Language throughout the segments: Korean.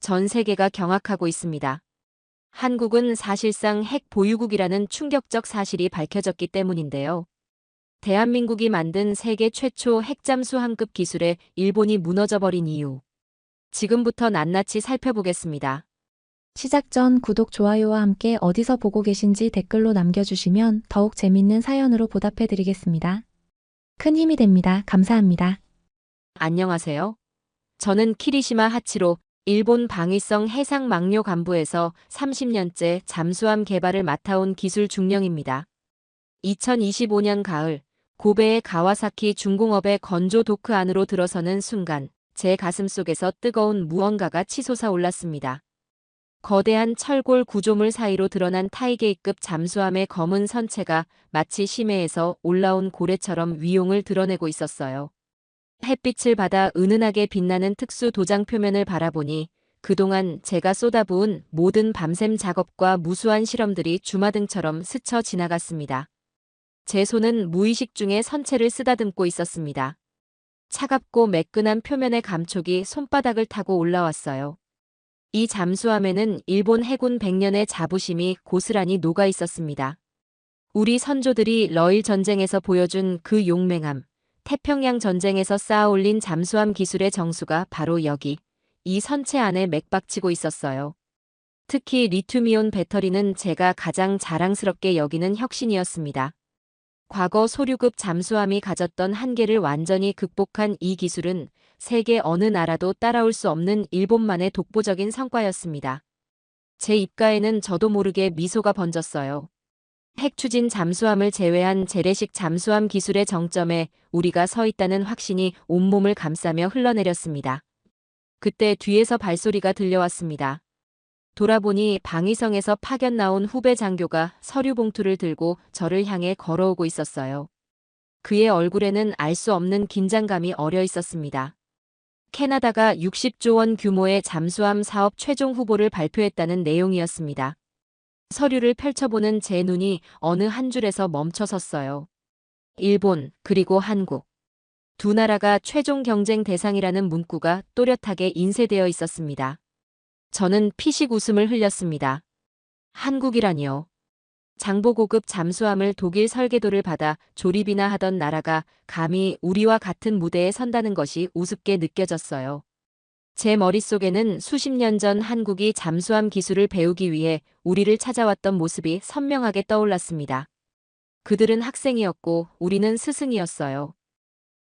전 세계가 경악하고 있습니다. 한국은 사실상 핵 보유국이라는 충격적 사실이 밝혀졌기 때문인데요. 대한민국이 만든 세계 최초 핵잠수함급 기술에 일본이 무너져버린 이유. 지금부터 낱낱이 살펴보겠습니다. 시작 전 구독, 좋아요와 함께 어디서 보고 계신지 댓글로 남겨주시면 더욱 재밌는 사연으로 보답해드리겠습니다. 큰 힘이 됩니다. 감사합니다. 안녕하세요. 저는 키리시마 하치로, 일본 방위성 해상망료 간부에서 30년째 잠수함 개발을 맡아온 기술 중령입니다. 2025년 가을, 고베의 가와사키 중공업의 건조 도크 안으로 들어서는 순간, 제 가슴 속에서 뜨거운 무언가가 치솟아 올랐습니다. 거대한 철골 구조물 사이로 드러난 타이게이급 잠수함의 검은 선체가 마치 심해에서 올라온 고래처럼 위용을 드러내고 있었어요. 햇빛을 받아 은은하게 빛나는 특수 도장 표면을 바라보니 그동안 제가 쏟아부은 모든 밤샘 작업과 무수한 실험들이 주마등처럼 스쳐 지나갔습니다. 제 손은 무의식 중에 선체를 쓰다듬고 있었습니다. 차갑고 매끈한 표면의 감촉이 손바닥을 타고 올라왔어요. 이 잠수함에는 일본 해군 100년의 자부심이 고스란히 녹아 있었습니다. 우리 선조들이 러일 전쟁에서 보여준 그 용맹함, 태평양 전쟁에서 쌓아올린 잠수함 기술의 정수가 바로 여기, 이 선체 안에 맥박치고 있었어요. 특히 리튬이온 배터리는 제가 가장 자랑스럽게 여기는 혁신이었습니다. 과거 소류급 잠수함이 가졌던 한계를 완전히 극복한 이 기술은 세계 어느 나라도 따라올 수 없는 일본만의 독보적인 성과였습니다. 제 입가에는 저도 모르게 미소가 번졌어요. 핵추진 잠수함을 제외한 재래식 잠수함 기술의 정점에 우리가 서 있다는 확신이 온몸을 감싸며 흘러내렸습니다. 그때 뒤에서 발소리가 들려왔습니다. 돌아보니 방위성에서 파견 나온 후배 장교가 서류 봉투를 들고 저를 향해 걸어오고 있었어요. 그의 얼굴에는 알 수 없는 긴장감이 어려 있었습니다. 캐나다가 60조 원 규모의 잠수함 사업 최종 후보를 발표했다는 내용이었습니다. 서류를 펼쳐보는 제 눈이 어느 한 줄에서 멈춰섰어요. 일본, 그리고 한국. 두 나라가 최종 경쟁 대상이라는 문구가 또렷하게 인쇄되어 있었습니다. 저는 피식 웃음을 흘렸습니다. 한국이라니요. 장보고급 잠수함을 독일 설계도를 받아 조립이나 하던 나라가 감히 우리와 같은 무대에 선다는 것이 우습게 느껴졌어요. 제 머릿속에는 수십 년 전 한국이 잠수함 기술을 배우기 위해 우리를 찾아왔던 모습이 선명하게 떠올랐습니다. 그들은 학생이었고 우리는 스승이었어요.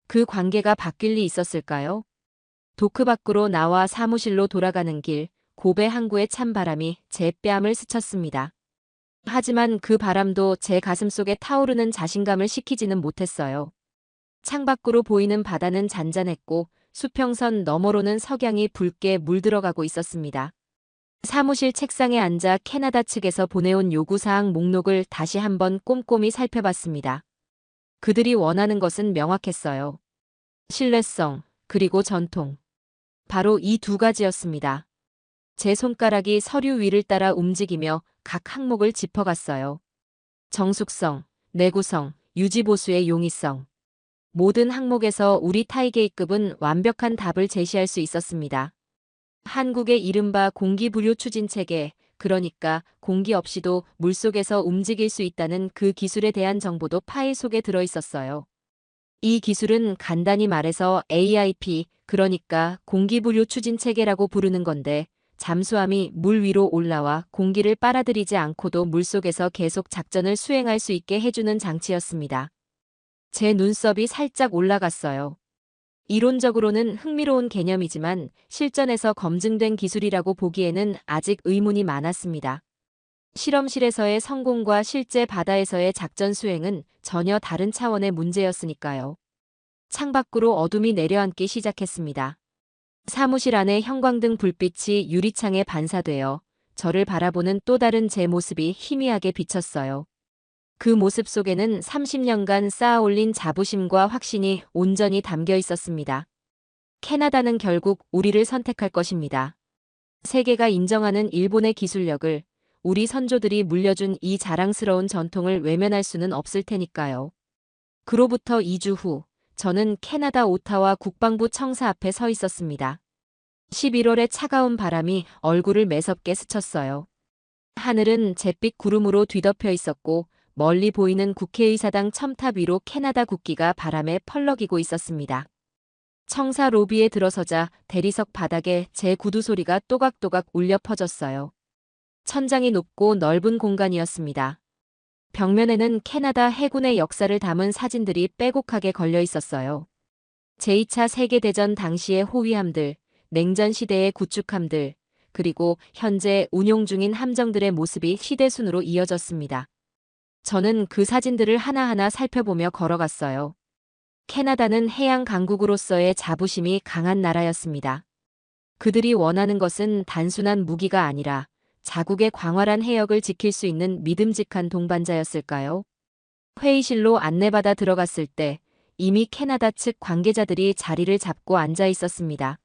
그 관계가 바뀔 리 있었을까요? 도크 밖으로 나와 사무실로 돌아가는 길, 고베 항구의 찬바람이 제 뺨을 스쳤습니다. 하지만 그 바람도 제 가슴 속에 타오르는 자신감을 식히지는 못했어요. 창밖으로 보이는 바다는 잔잔했고 수평선 너머로는 석양이 붉게 물들어가고 있었습니다. 사무실 책상에 앉아 캐나다 측에서 보내온 요구사항 목록을 다시 한번 꼼꼼히 살펴봤습니다. 그들이 원하는 것은 명확했어요. 신뢰성, 그리고 전통. 바로 이 두 가지였습니다. 제 손가락이 서류 위를 따라 움직이며 각 항목을 짚어갔어요. 정숙성, 내구성, 유지보수의 용이성. 모든 항목에서 우리 타이게이급은 완벽한 답을 제시할 수 있었습니다. 한국의 이른바 공기부료 추진체계, 그러니까 공기 없이도 물속에서 움직일 수 있다는 그 기술에 대한 정보도 파일 속에 들어 있었어요. 이 기술은 간단히 말해서 AIP, 그러니까 공기부료 추진체계라고 부르는 건데, 잠수함이 물 위로 올라와 공기를 빨아들이지 않고도 물속에서 계속 작전을 수행할 수 있게 해주는 장치였습니다. 제 눈썹이 살짝 올라갔어요. 이론적으로는 흥미로운 개념이지만 실전에서 검증된 기술이라고 보기에는 아직 의문이 많았습니다. 실험실에서의 성공과 실제 바다에서의 작전 수행은 전혀 다른 차원의 문제였으니까요. 창밖으로 어둠이 내려앉기 시작했습니다. 사무실 안의 형광등 불빛이 유리창에 반사되어 저를 바라보는 또 다른 제 모습이 희미하게 비쳤어요. 그 모습 속에는 30년간 쌓아올린 자부심과 확신이 온전히 담겨 있었습니다. 캐나다는 결국 우리를 선택할 것입니다. 세계가 인정하는 일본의 기술력을, 우리 선조들이 물려준 이 자랑스러운 전통을 외면할 수는 없을 테니까요. 그로부터 2주 후, 저는 캐나다 오타와 국방부 청사 앞에 서 있었습니다. 11월의 차가운 바람이 얼굴을 매섭게 스쳤어요. 하늘은 잿빛 구름으로 뒤덮여 있었고 멀리 보이는 국회의사당 첨탑 위로 캐나다 국기가 바람에 펄럭이고 있었습니다. 청사 로비에 들어서자 대리석 바닥에 제 구두 소리가 또각또각 울려 퍼졌어요. 천장이 높고 넓은 공간이었습니다. 벽면에는 캐나다 해군의 역사를 담은 사진들이 빼곡하게 걸려 있었어요. 제2차 세계대전 당시의 호위함들, 냉전 시대의 구축함들, 그리고 현재 운용 중인 함정들의 모습이 시대순으로 이어졌습니다. 저는 그 사진들을 하나하나 살펴보며 걸어갔어요. 캐나다는 해양 강국으로서의 자부심이 강한 나라였습니다. 그들이 원하는 것은 단순한 무기가 아니라 자국의 광활한 해역을 지킬 수 있는 믿음직한 동반자였을까요? 회의실로 안내받아 들어갔을 때 이미 캐나다 측 관계자들이 자리를 잡고 앉아 있었습니다.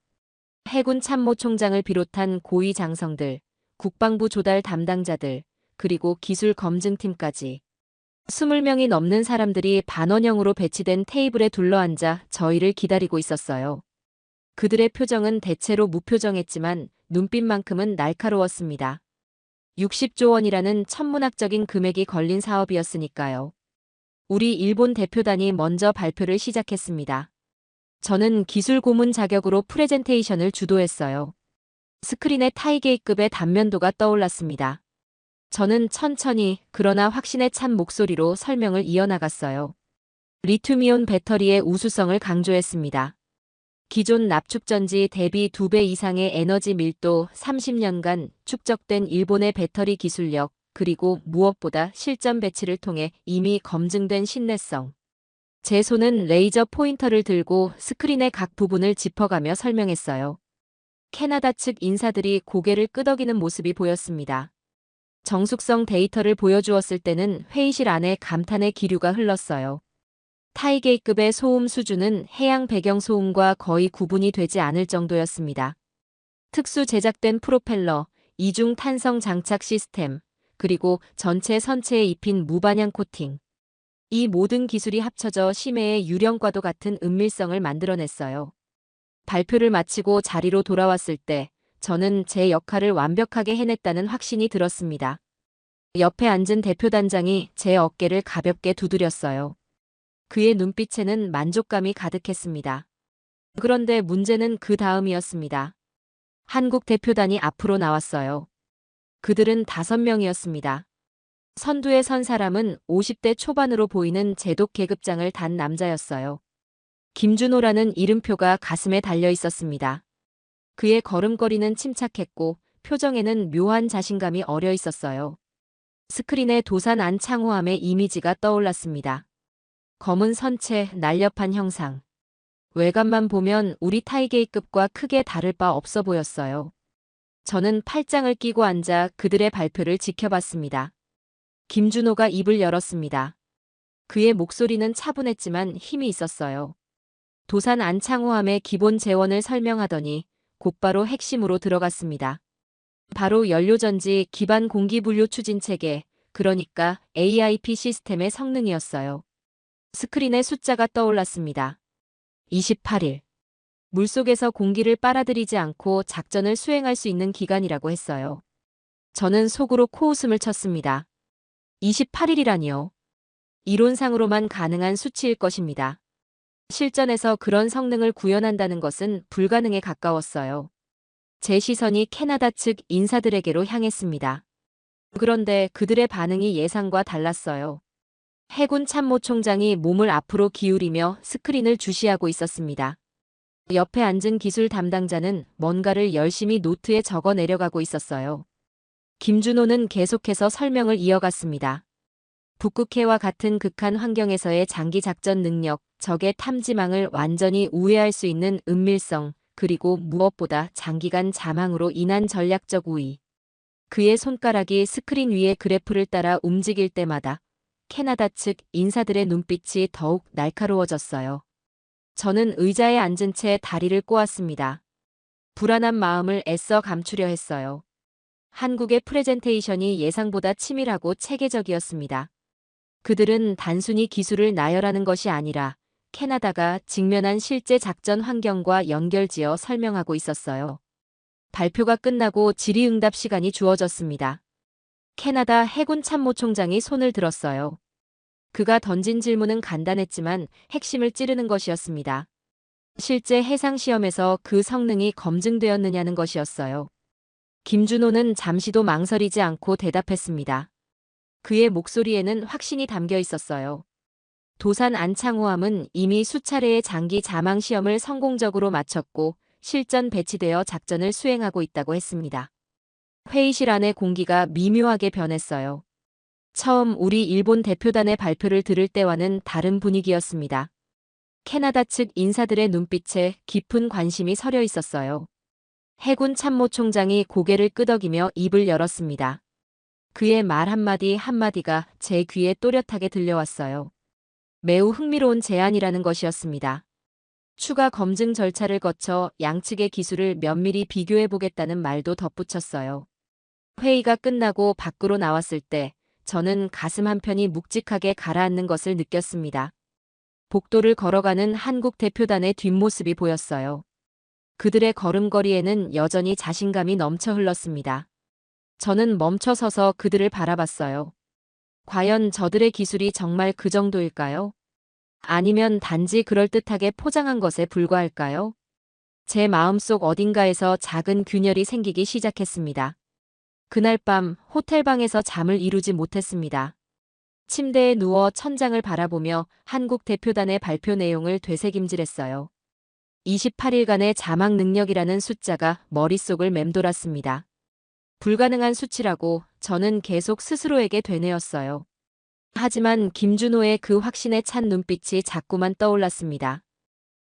해군 참모총장을 비롯한 고위 장성들, 국방부 조달 담당자들, 그리고 기술 검증팀까지 20명이 넘는 사람들이 반원형으로 배치된 테이블에 둘러앉아 저희를 기다리고 있었어요. 그들의 표정은 대체로 무표정했지만 눈빛만큼은 날카로웠습니다. 60조 원이라는 천문학적인 금액이 걸린 사업이었으니까요. 우리 일본 대표단이 먼저 발표를 시작했습니다. 저는 기술 고문 자격으로 프레젠테이션을 주도했어요. 스크린에 타이게이급의 단면도가 떠올랐습니다. 저는 천천히 그러나 확신에 찬 목소리로 설명을 이어나갔어요. 리튬이온 배터리의 우수성을 강조했습니다. 기존 납축전지 대비 2배 이상의 에너지 밀도, 30년간 축적된 일본의 배터리 기술력, 그리고 무엇보다 실전 배치를 통해 이미 검증된 신뢰성. 제 손은 레이저 포인터를 들고 스크린의 각 부분을 짚어가며 설명했어요. 캐나다 측 인사들이 고개를 끄덕이는 모습이 보였습니다. 정숙성 데이터를 보여주었을 때는 회의실 안에 감탄의 기류가 흘렀어요. 타이게이급의 소음 수준은 해양 배경 소음과 거의 구분이 되지 않을 정도였습니다. 특수 제작된 프로펠러, 이중 탄성 장착 시스템, 그리고 전체 선체에 입힌 무반향 코팅. 이 모든 기술이 합쳐져 심해의 유령과도 같은 은밀성을 만들어냈어요. 발표를 마치고 자리로 돌아왔을 때 저는 제 역할을 완벽하게 해냈다는 확신이 들었습니다. 옆에 앉은 대표단장이 제 어깨를 가볍게 두드렸어요. 그의 눈빛에는 만족감이 가득했습니다. 그런데 문제는 그 다음이었습니다. 한국 대표단이 앞으로 나왔어요. 그들은 5명이었습니다. 선두에 선 사람은 50대 초반으로 보이는 제독 계급장을 단 남자였어요. 김준호라는 이름표가 가슴에 달려 있었습니다. 그의 걸음걸이는 침착했고 표정에는 묘한 자신감이 어려 있었어요. 스크린에 도산 안창호함의 이미지가 떠올랐습니다. 검은 선체, 날렵한 형상. 외관만 보면 우리 타이게이급과 크게 다를 바 없어 보였어요. 저는 팔짱을 끼고 앉아 그들의 발표를 지켜봤습니다. 김준호가 입을 열었습니다. 그의 목소리는 차분했지만 힘이 있었어요. 도산 안창호함의 기본 재원을 설명하더니 곧바로 핵심으로 들어갔습니다. 바로 연료전지 기반 공기분류 추진 체계, 그러니까 AIP 시스템의 성능이었어요. 스크린에 숫자가 떠올랐습니다. 28일. 물속에서 공기를 빨아들이지 않고 작전을 수행할 수 있는 기간이라고 했어요. 저는 속으로 코웃음을 쳤습니다. 28일이라니요. 이론상으로만 가능한 수치일 것입니다. 실전에서 그런 성능을 구현한다는 것은 불가능에 가까웠어요. 제 시선이 캐나다 측 인사들에게로 향했습니다. 그런데 그들의 반응이 예상과 달랐어요. 해군 참모총장이 몸을 앞으로 기울이며 스크린을 주시하고 있었습니다. 옆에 앉은 기술 담당자는 뭔가를 열심히 노트에 적어 내려가고 있었어요. 김준호는 계속해서 설명을 이어갔습니다. 북극해와 같은 극한 환경에서의 장기 작전 능력, 적의 탐지망을 완전히 우회할 수 있는 은밀성, 그리고 무엇보다 장기간 잠항으로 인한 전략적 우위. 그의 손가락이 스크린 위의 그래프를 따라 움직일 때마다 캐나다 측 인사들의 눈빛이 더욱 날카로워졌어요. 저는 의자에 앉은 채 다리를 꼬았습니다. 불안한 마음을 애써 감추려 했어요. 한국의 프레젠테이션이 예상보다 치밀하고 체계적이었습니다. 그들은 단순히 기술을 나열하는 것이 아니라 캐나다가 직면한 실제 작전 환경과 연결지어 설명하고 있었어요. 발표가 끝나고 질의응답 시간이 주어졌습니다. 캐나다 해군 참모총장이 손을 들었어요. 그가 던진 질문은 간단했지만 핵심을 찌르는 것이었습니다. 실제 해상 시험에서 그 성능이 검증되었느냐는 것이었어요. 김준호는 잠시도 망설이지 않고 대답했습니다. 그의 목소리에는 확신이 담겨 있었어요. 도산 안창호함은 이미 수차례의 장기 자망 시험을 성공적으로 마쳤고 실전 배치되어 작전을 수행하고 있다고 했습니다. 회의실 안의 공기가 미묘하게 변했어요. 처음 우리 일본 대표단의 발표를 들을 때와는 다른 분위기였습니다. 캐나다 측 인사들의 눈빛에 깊은 관심이 서려 있었어요. 해군 참모총장이 고개를 끄덕이며 입을 열었습니다. 그의 말 한마디 한마디가 제 귀에 또렷하게 들려왔어요. 매우 흥미로운 제안이라는 것이었습니다. 추가 검증 절차를 거쳐 양측의 기술을 면밀히 비교해 보겠다는 말도 덧붙였어요. 회의가 끝나고 밖으로 나왔을 때 저는 가슴 한편이 묵직하게 가라앉는 것을 느꼈습니다. 복도를 걸어가는 한국 대표단의 뒷모습이 보였어요. 그들의 걸음걸이에는 여전히 자신감이 넘쳐 흘렀습니다. 저는 멈춰서서 그들을 바라봤어요. 과연 저들의 기술이 정말 그 정도일까요? 아니면 단지 그럴듯하게 포장한 것에 불과할까요? 제 마음속 어딘가에서 작은 균열이 생기기 시작했습니다. 그날 밤 호텔방에서 잠을 이루지 못했습니다. 침대에 누워 천장을 바라보며 한국 대표단의 발표 내용을 되새김질했어요. 28일간의 자막 능력이라는 숫자가 머릿속을 맴돌았습니다. 불가능한 수치라고 저는 계속 스스로에게 되뇌었어요. 하지만 김준호의 그 확신에 찬 눈빛이 자꾸만 떠올랐습니다.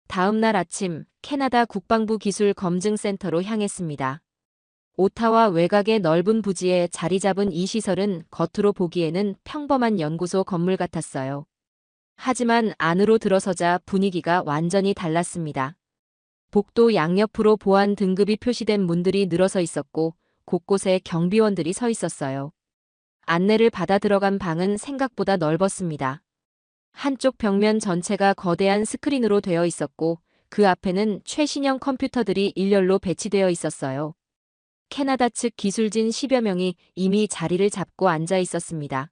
다음 날 아침 캐나다 국방부 기술검증센터로 향했습니다. 오타와 외곽의 넓은 부지에 자리 잡은 이 시설은 겉으로 보기에는 평범한 연구소 건물 같았어요. 하지만 안으로 들어서자 분위기가 완전히 달랐습니다. 복도 양옆으로 보안 등급이 표시된 문들이 늘어서 있었고 곳곳에 경비원들이 서 있었어요. 안내를 받아 들어간 방은 생각보다 넓었습니다. 한쪽 벽면 전체가 거대한 스크린으로 되어 있었고 그 앞에는 최신형 컴퓨터들이 일렬로 배치되어 있었어요. 캐나다 측 기술진 10여 명이 이미 자리를 잡고 앉아 있었습니다.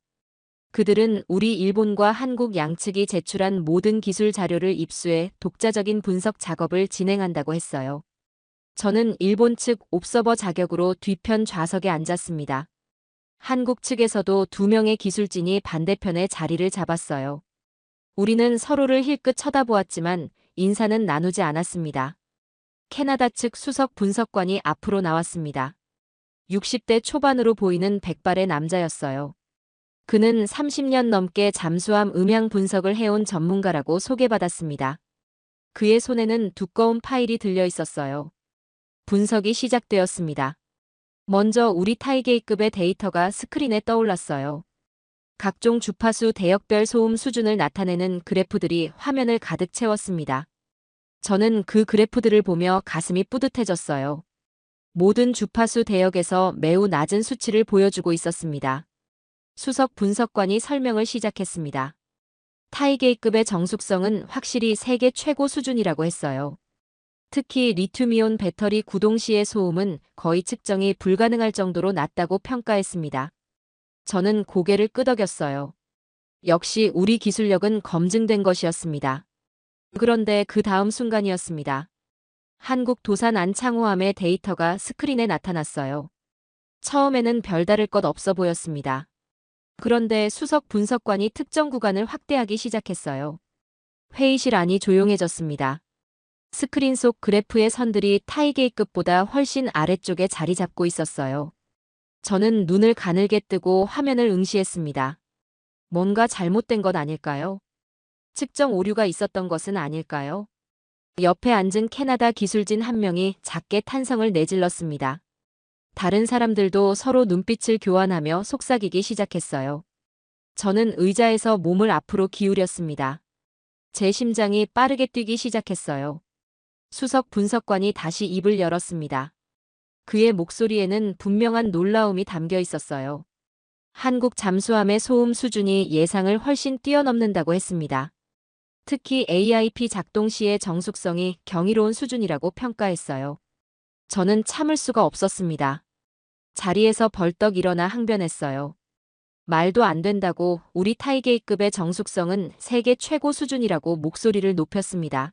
그들은 우리 일본과 한국 양측이 제출한 모든 기술 자료를 입수해 독자적인 분석 작업을 진행한다고 했어요. 저는 일본 측 옵서버 자격으로 뒤편 좌석에 앉았습니다. 한국 측에서도 2명의 기술진이 반대편에 자리를 잡았어요. 우리는 서로를 힐끗 쳐다보았지만 인사는 나누지 않았습니다. 캐나다 측 수석 분석관이 앞으로 나왔습니다. 60대 초반으로 보이는 백발의 남자였어요. 그는 30년 넘게 잠수함 음향 분석을 해온 전문가라고 소개받았습니다. 그의 손에는 두꺼운 파일이 들려 있었어요. 분석이 시작되었습니다. 먼저 우리 타이게이급의 데이터가 스크린에 떠올랐어요. 각종 주파수 대역별 소음 수준을 나타내는 그래프들이 화면을 가득 채웠습니다. 저는 그 그래프들을 보며 가슴이 뿌듯해졌어요. 모든 주파수 대역에서 매우 낮은 수치를 보여주고 있었습니다. 수석 분석관이 설명을 시작했습니다. 타이게이급의 정숙성은 확실히 세계 최고 수준이라고 했어요. 특히 리튬이온 배터리 구동 시의 소음은 거의 측정이 불가능할 정도로 낮다고 평가했습니다. 저는 고개를 끄덕였어요. 역시 우리 기술력은 검증된 것이었습니다. 그런데 그 다음 순간이었습니다. 한국 도산 안창호함의 데이터가 스크린에 나타났어요. 처음에는 별다를 것 없어 보였습니다. 그런데 수석 분석관이 특정 구간을 확대하기 시작했어요. 회의실 안이 조용해졌습니다. 스크린 속 그래프의 선들이 타이게이급보다 훨씬 아래쪽에 자리 잡고 있었어요. 저는 눈을 가늘게 뜨고 화면을 응시했습니다. 뭔가 잘못된 것 아닐까요? 측정 오류가 있었던 것은 아닐까요? 옆에 앉은 캐나다 기술진 한 명이 작게 탄성을 내질렀습니다. 다른 사람들도 서로 눈빛을 교환하며 속삭이기 시작했어요. 저는 의자에서 몸을 앞으로 기울였습니다. 제 심장이 빠르게 뛰기 시작했어요. 수석 분석관이 다시 입을 열었습니다. 그의 목소리에는 분명한 놀라움이 담겨 있었어요. 한국 잠수함의 소음 수준이 예상을 훨씬 뛰어넘는다고 했습니다. 특히 AIP 작동 시의 정숙성이 경이로운 수준이라고 평가했어요. 저는 참을 수가 없었습니다. 자리에서 벌떡 일어나 항변했어요. 말도 안 된다고. 우리 타이게이급의 정숙성은 세계 최고 수준이라고 목소리를 높였습니다.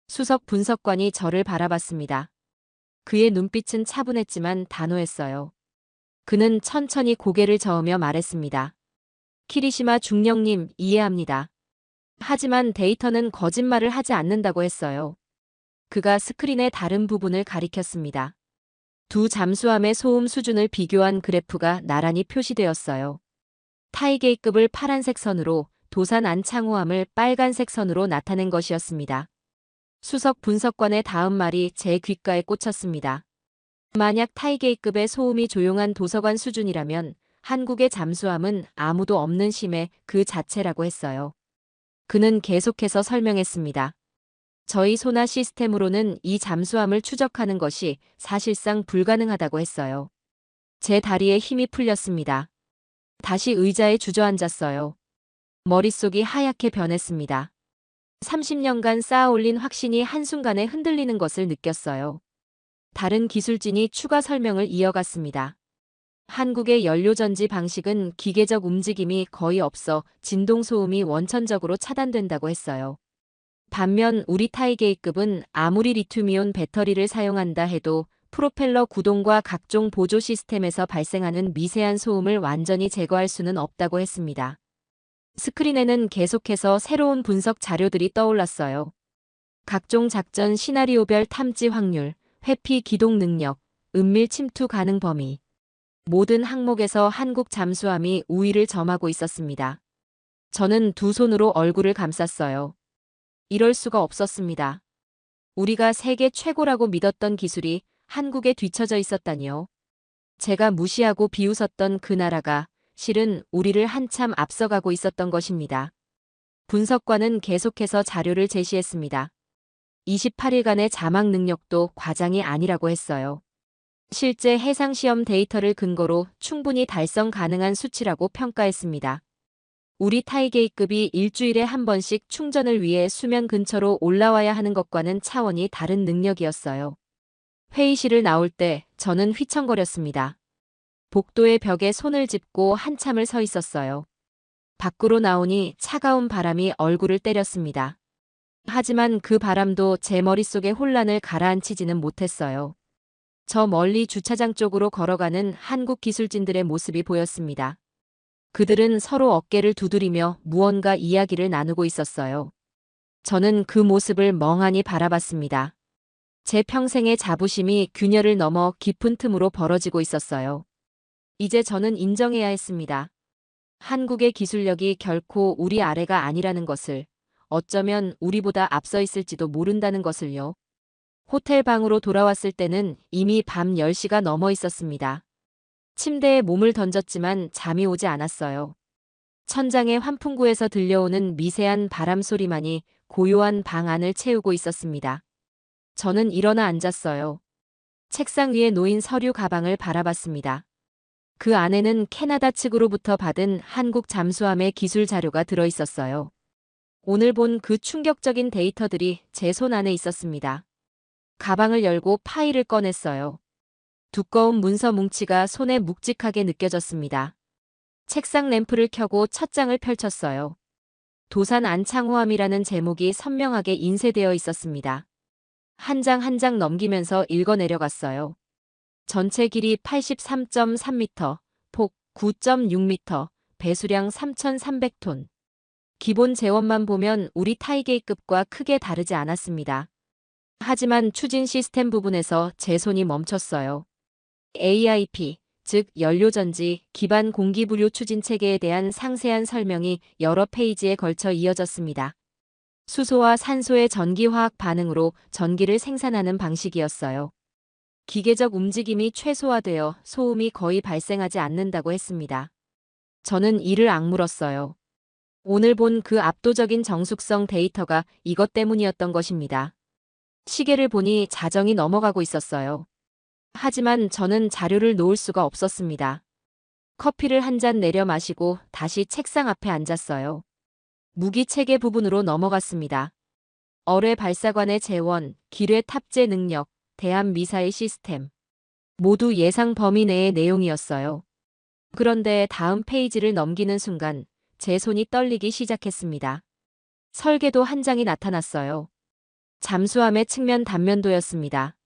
수석 분석관이 저를 바라봤습니다. 그의 눈빛은 차분했지만 단호했어요. 그는 천천히 고개를 저으며 말했습니다. 키리시마 중령님, 이해합니다. 하지만 데이터는 거짓말을 하지 않는다고 했어요. 그가 스크린의 다른 부분을 가리켰습니다. 두 잠수함의 소음 수준을 비교한 그래프가 나란히 표시되었어요. 타이게이급을 파란색 선으로, 도산 안창호함을 빨간색 선으로 나타낸 것이었습니다. 수석 분석관의 다음 말이 제 귓가에 꽂혔습니다. 만약 타이게이급의 소음이 조용한 도서관 수준이라면 한국의 잠수함은 아무도 없는 심해 그 자체라고 했어요. 그는 계속해서 설명했습니다. 저희 소나 시스템으로는 이 잠수함을 추적하는 것이 사실상 불가능하다고 했어요. 제 다리에 힘이 풀렸습니다. 다시 의자에 주저앉았어요. 머릿속이 하얗게 변했습니다. 30년간 쌓아올린 확신이 한순간에 흔들리는 것을 느꼈어요. 다른 기술진이 추가 설명을 이어갔습니다. 한국의 연료전지 방식은 기계적 움직임이 거의 없어 진동 소음이 원천적으로 차단된다고 했어요. 반면 우리 타이게이급은 아무리 리튬이온 배터리를 사용한다 해도 프로펠러 구동과 각종 보조 시스템에서 발생하는 미세한 소음을 완전히 제거할 수는 없다고 했습니다. 스크린에는 계속해서 새로운 분석 자료들이 떠올랐어요. 각종 작전 시나리오별 탐지 확률, 회피 기동 능력, 은밀 침투 가능 범위. 모든 항목에서 한국 잠수함이 우위를 점하고 있었습니다. 저는 두 손으로 얼굴을 감쌌어요. 이럴 수가 없었습니다. 우리가 세계 최고라고 믿었던 기술이 한국에 뒤처져 있었다니요. 제가 무시하고 비웃었던 그 나라가 실은 우리를 한참 앞서가고 있었던 것입니다. 분석관은 계속해서 자료를 제시했습니다. 28일간의 자막 능력도 과장이 아니라고 했어요. 실제 해상시험 데이터를 근거로 충분히 달성 가능한 수치라고 평가했습니다. 우리 타이게이급이 일주일에 한 번씩 충전을 위해 수면 근처로 올라와야 하는 것과는 차원이 다른 능력이었어요. 회의실을 나올 때 저는 휘청거렸습니다. 복도의 벽에 손을 짚고 한참을 서 있었어요. 밖으로 나오니 차가운 바람이 얼굴을 때렸습니다. 하지만 그 바람도 제 머릿속의 혼란을 가라앉히지는 못했어요. 저 멀리 주차장 쪽으로 걸어가는 한국 기술진들의 모습이 보였습니다. 그들은 서로 어깨를 두드리며 무언가 이야기를 나누고 있었어요. 저는 그 모습을 멍하니 바라봤습니다. 제 평생의 자부심이 균열을 넘어 깊은 틈으로 벌어지고 있었어요. 이제 저는 인정해야 했습니다. 한국의 기술력이 결코 우리 아래가 아니라는 것을, 어쩌면 우리보다 앞서 있을지도 모른다는 것을요. 호텔 방으로 돌아왔을 때는 이미 밤 10시가 넘어 있었습니다. 침대에 몸을 던졌지만 잠이 오지 않았어요. 천장의 환풍구에서 들려오는 미세한 바람 소리만이 고요한 방 안을 채우고 있었습니다. 저는 일어나 앉았어요. 책상 위에 놓인 서류 가방을 바라봤습니다. 그 안에는 캐나다 측으로부터 받은 한국 잠수함의 기술 자료가 들어 있었어요. 오늘 본 그 충격적인 데이터들이 제 손 안에 있었습니다. 가방을 열고 파일을 꺼냈어요. 두꺼운 문서 뭉치가 손에 묵직하게 느껴졌습니다. 책상 램프를 켜고 첫 장을 펼쳤어요. 도산 안창호함이라는 제목이 선명하게 인쇄되어 있었습니다. 한 장 한 장 넘기면서 읽어 내려갔어요. 전체 길이 83.3m, 폭 9.6m, 배수량 3,300톤. 기본 재원만 보면 우리 타이게이급과 크게 다르지 않았습니다. 하지만 추진 시스템 부분에서 제 손이 멈췄어요. AIP, 즉 연료전지 기반 공기부료 추진 체계에 대한 상세한 설명이 여러 페이지에 걸쳐 이어졌습니다. 수소와 산소의 전기화학 반응으로 전기를 생산하는 방식이었어요. 기계적 움직임이 최소화되어 소음이 거의 발생하지 않는다고 했습니다. 저는 이를 악물었어요. 오늘 본 그 압도적인 정숙성 데이터가 이것 때문이었던 것입니다. 시계를 보니 자정이 넘어가고 있었어요. 하지만 저는 자료를 놓을 수가 없었습니다. 커피를 한 잔 내려 마시고 다시 책상 앞에 앉았어요. 무기 체계 부분으로 넘어갔습니다. 어뢰 발사관의 재원, 기뢰 탑재 능력, 대함 미사일 시스템. 모두 예상 범위 내의 내용이었어요. 그런데 다음 페이지를 넘기는 순간 제 손이 떨리기 시작했습니다. 설계도 한 장이 나타났어요. 잠수함의 측면 단면도였습니다.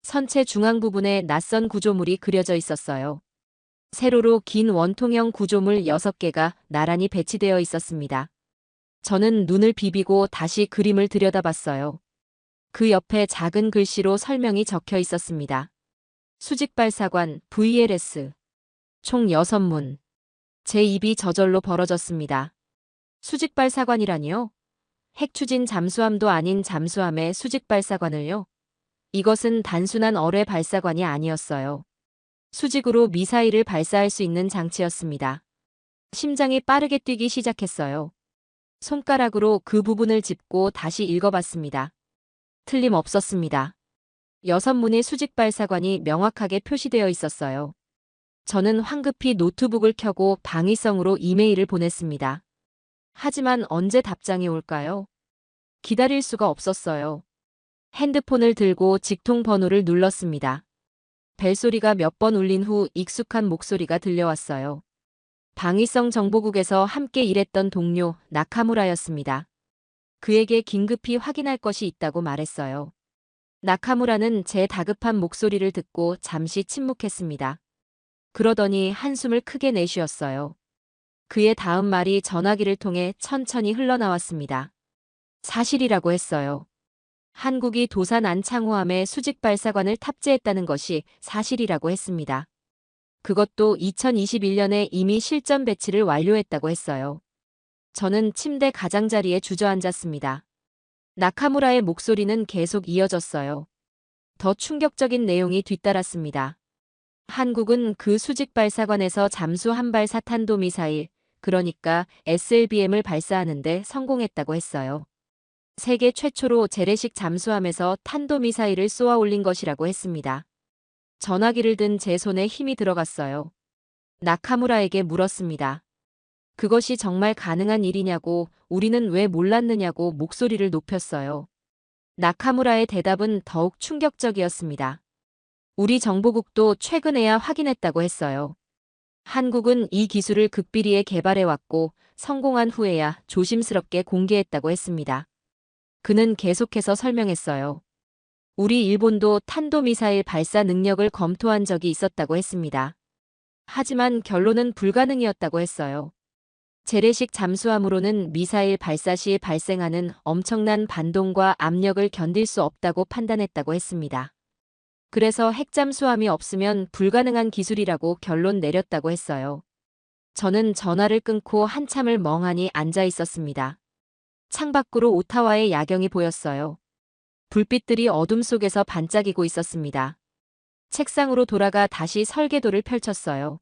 선체 중앙 부분에 낯선 구조물이 그려져 있었어요. 세로로 긴 원통형 구조물 6개가 나란히 배치되어 있었습니다. 저는 눈을 비비고 다시 그림을 들여다봤어요. 그 옆에 작은 글씨로 설명이 적혀 있었습니다. 수직발사관 VLS. 총 6문. 제 입이 저절로 벌어졌습니다. 수직발사관이라니요? 핵추진 잠수함도 아닌 잠수함의 수직발사관을요? 이것은 단순한 어뢰 발사관이 아니었어요. 수직으로 미사일을 발사할 수 있는 장치였습니다. 심장이 빠르게 뛰기 시작했어요. 손가락으로 그 부분을 짚고 다시 읽어봤습니다. 틀림없었습니다. 6문의 수직 발사관이 명확하게 표시되어 있었어요. 저는 황급히 노트북을 켜고 방위성으로 이메일을 보냈습니다. 하지만 언제 답장이 올까요? 기다릴 수가 없었어요. 핸드폰을 들고 직통 번호를 눌렀습니다. 벨소리가 몇 번 울린 후 익숙한 목소리가 들려왔어요. 방위성 정보국에서 함께 일했던 동료 나카무라였습니다. 그에게 긴급히 확인할 것이 있다고 말했어요. 나카무라는 제 다급한 목소리를 듣고 잠시 침묵했습니다. 그러더니 한숨을 크게 내쉬었어요. 그의 다음 말이 전화기를 통해 천천히 흘러나왔습니다. 사실이라고 했어요. 한국이 도산 안창호함에 수직 발사관을 탑재했다는 것이 사실이라고 했습니다. 그것도 2021년에 이미 실전 배치를 완료했다고 했어요. 저는 침대 가장자리에 주저앉았습니다. 나카무라의 목소리는 계속 이어졌어요. 더 충격적인 내용이 뒤따랐습니다. 한국은 그 수직 발사관에서 잠수 한발 사탄도 미사일, 그러니까 SLBM을 발사하는데 성공했다고 했어요. 세계 최초로 재래식 잠수함에서 탄도미사일을 쏘아 올린 것이라고 했습니다. 전화기를 든 제 손에 힘이 들어갔어요. 나카무라에게 물었습니다. 그것이 정말 가능한 일이냐고, 우리는 왜 몰랐느냐고 목소리를 높였어요. 나카무라의 대답은 더욱 충격적이었습니다. 우리 정보국도 최근에야 확인했다고 했어요. 한국은 이 기술을 극비리에 개발해왔고 성공한 후에야 조심스럽게 공개했다고 했습니다. 그는 계속해서 설명했어요. 우리 일본도 탄도미사일 발사 능력을 검토한 적이 있었다고 했습니다. 하지만 결론은 불가능이었다고 했어요. 재래식 잠수함으로는 미사일 발사 시 발생하는 엄청난 반동과 압력을 견딜 수 없다고 판단했다고 했습니다. 그래서 핵잠수함이 없으면 불가능한 기술이라고 결론 내렸다고 했어요. 저는 전화를 끊고 한참을 멍하니 앉아 있었습니다. 창밖으로 오타와의 야경이 보였어요. 불빛들이 어둠 속에서 반짝이고 있었습니다. 책상으로 돌아가 다시 설계도를 펼쳤어요.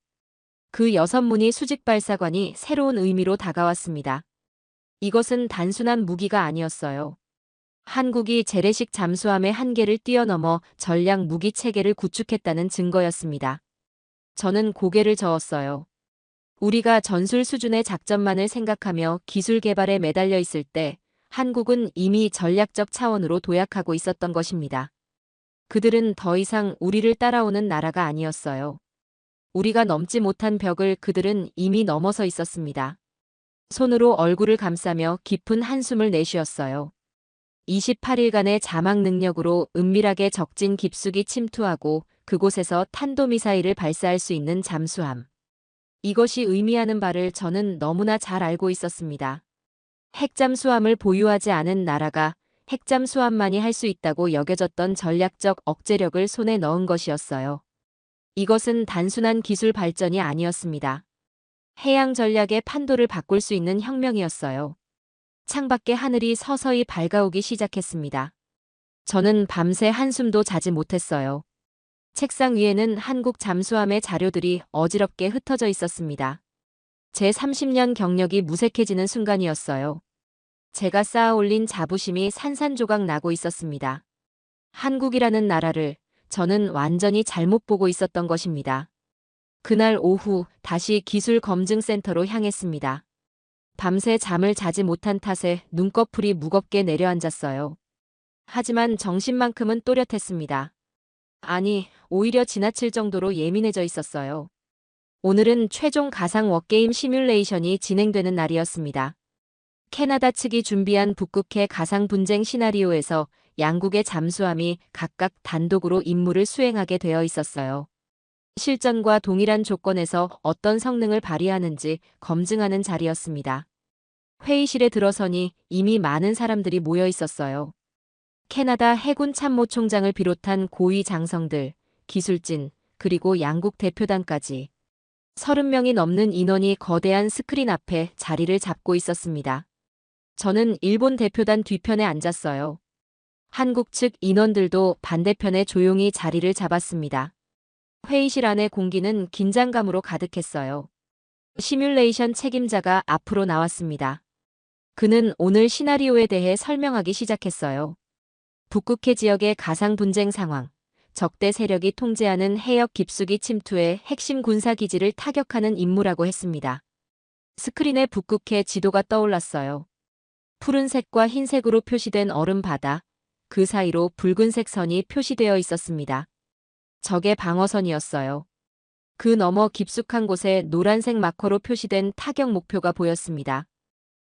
그 6문의 수직 발사관이 새로운 의미로 다가왔습니다. 이것은 단순한 무기가 아니었어요. 한국이 재래식 잠수함의 한계를 뛰어넘어 전략 무기 체계를 구축했다는 증거였습니다. 저는 고개를 저었어요. 우리가 전술 수준의 작전만을 생각하며 기술 개발에 매달려 있을 때 한국은 이미 전략적 차원으로 도약하고 있었던 것입니다. 그들은 더 이상 우리를 따라오는 나라가 아니었어요. 우리가 넘지 못한 벽을 그들은 이미 넘어서 있었습니다. 손으로 얼굴을 감싸며 깊은 한숨을 내쉬었어요. 28일간의 자막 능력으로 은밀하게 적진 깊숙이 침투하고 그곳에서 탄도미사일을 발사할 수 있는 잠수함. 이것이 의미하는 바를 저는 너무나 잘 알고 있었습니다. 핵잠수함을 보유하지 않은 나라가 핵잠수함만이 할 수 있다고 여겨졌던 전략적 억제력을 손에 넣은 것이었어요. 이것은 단순한 기술 발전이 아니었습니다. 해양 전략의 판도를 바꿀 수 있는 혁명이었어요. 창밖의 하늘이 서서히 밝아오기 시작했습니다. 저는 밤새 한숨도 자지 못했어요. 책상 위에는 한국 잠수함의 자료들이 어지럽게 흩어져 있었습니다. 제 30년 경력이 무색해지는 순간이었어요. 제가 쌓아 올린 자부심이 산산조각 나고 있었습니다. 한국이라는 나라를 저는 완전히 잘못 보고 있었던 것입니다. 그날 오후 다시 기술 검증센터로 향했습니다. 밤새 잠을 자지 못한 탓에 눈꺼풀이 무겁게 내려앉았어요. 하지만 정신만큼은 또렷했습니다. 아니, 오히려 지나칠 정도로 예민해져 있었어요. 오늘은 최종 가상 워게임 시뮬레이션이 진행되는 날이었습니다. 캐나다 측이 준비한 북극해 가상 분쟁 시나리오에서 양국의 잠수함이 각각 단독으로 임무를 수행하게 되어 있었어요. 실전과 동일한 조건에서 어떤 성능을 발휘하는지 검증하는 자리였습니다. 회의실에 들어서니 이미 많은 사람들이 모여 있었어요. 캐나다 해군 참모총장을 비롯한 고위 장성들, 기술진, 그리고 양국 대표단까지 30명이 넘는 인원이 거대한 스크린 앞에 자리를 잡고 있었습니다. 저는 일본 대표단 뒤편에 앉았어요. 한국 측 인원들도 반대편에 조용히 자리를 잡았습니다. 회의실 안의 공기는 긴장감으로 가득했어요. 시뮬레이션 책임자가 앞으로 나왔습니다. 그는 오늘 시나리오에 대해 설명하기 시작했어요. 북극해 지역의 가상 분쟁 상황, 적대 세력이 통제하는 해역 깊숙이 침투해 핵심 군사기지를 타격하는 임무라고 했습니다. 스크린에 북극해 지도가 떠올랐어요. 푸른색과 흰색으로 표시된 얼음 바다, 그 사이로 붉은색 선이 표시되어 있었습니다. 적의 방어선이었어요. 그 너머 깊숙한 곳에 노란색 마커로 표시된 타격 목표가 보였습니다.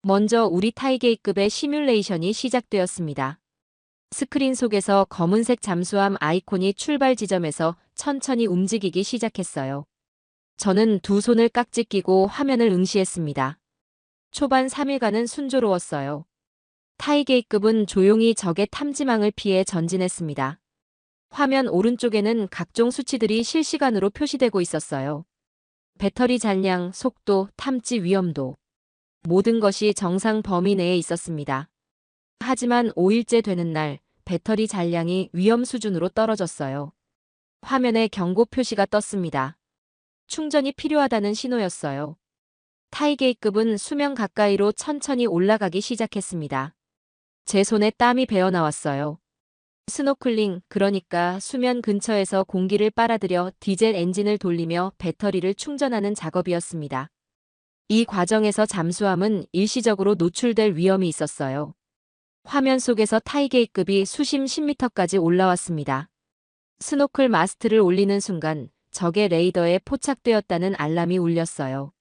먼저 우리 타이게이급의 시뮬레이션이 시작되었습니다. 스크린 속에서 검은색 잠수함 아이콘이 출발 지점에서 천천히 움직이기 시작했어요. 저는 두 손을 깍지 끼고 화면을 응시했습니다. 초반 3일간은 순조로웠어요. 타이게이급은 조용히 적의 탐지망을 피해 전진했습니다. 화면 오른쪽에는 각종 수치들이 실시간으로 표시되고 있었어요. 배터리 잔량, 속도, 탐지 위험도. 모든 것이 정상 범위 내에 있었습니다. 하지만 5일째 되는 날, 배터리 잔량이 위험 수준으로 떨어졌어요. 화면에 경고 표시가 떴습니다. 충전이 필요하다는 신호였어요. 타이게이급은 수면 가까이로 천천히 올라가기 시작했습니다. 제 손에 땀이 배어 나왔어요. 스노클링, 그러니까 수면 근처에서 공기를 빨아들여 디젤 엔진을 돌리며 배터리를 충전하는 작업이었습니다. 이 과정에서 잠수함은 일시적으로 노출될 위험이 있었어요. 화면 속에서 타이게이급이 수심 10m까지 올라왔습니다. 스노클 마스트를 올리는 순간 적의 레이더에 포착되었다는 알람이 울렸어요.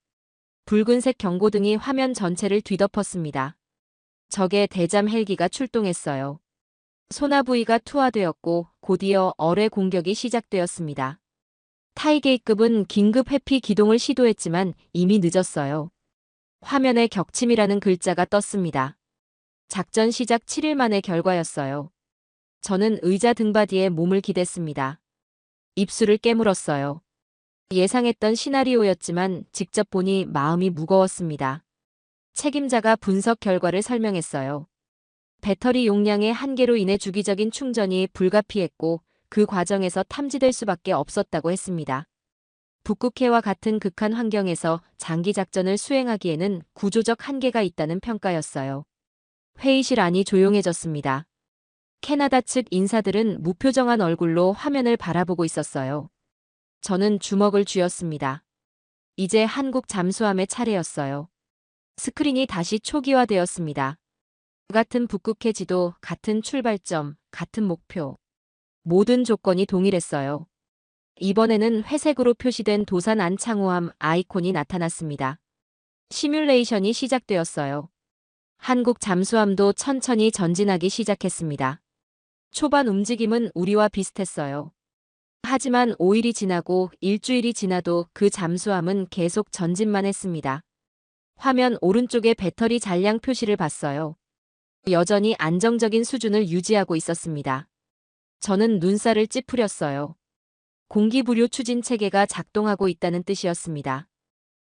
붉은색 경고등이 화면 전체를 뒤덮었습니다. 적의 대잠 헬기가 출동했어요. 소나 부위가 투하되었고 곧이어 어뢰 공격이 시작되었습니다. 타이게이급은 긴급 회피 기동을 시도했지만 이미 늦었어요. 화면에 격침이라는 글자가 떴습니다. 작전 시작 7일 만의 결과였어요. 저는 의자 등받이에 몸을 기댔습니다. 입술을 깨물었어요. 예상했던 시나리오였지만 직접 보니 마음이 무거웠습니다. 책임자가 분석 결과를 설명했어요. 배터리 용량의 한계로 인해 주기적인 충전이 불가피했고 그 과정에서 탐지될 수밖에 없었다고 했습니다. 북극해와 같은 극한 환경에서 장기 작전을 수행하기에는 구조적 한계가 있다는 평가였어요. 회의실 안이 조용해졌습니다. 캐나다 측 인사들은 무표정한 얼굴로 화면을 바라보고 있었어요. 저는 주먹을 쥐었습니다. 이제 한국 잠수함의 차례였어요. 스크린이 다시 초기화되었습니다. 같은 북극해 지도, 같은 출발점, 같은 목표. 모든 조건이 동일했어요. 이번에는 회색으로 표시된 도산 안창호함 아이콘이 나타났습니다. 시뮬레이션이 시작되었어요. 한국 잠수함도 천천히 전진하기 시작했습니다. 초반 움직임은 우리와 비슷했어요. 하지만 5일이 지나고 일주일이 지나도 그 잠수함은 계속 전진만 했습니다. 화면 오른쪽에 배터리 잔량 표시를 봤어요. 여전히 안정적인 수준을 유지하고 있었습니다. 저는 눈살을 찌푸렸어요. 공기부료 추진 체계가 작동하고 있다는 뜻이었습니다.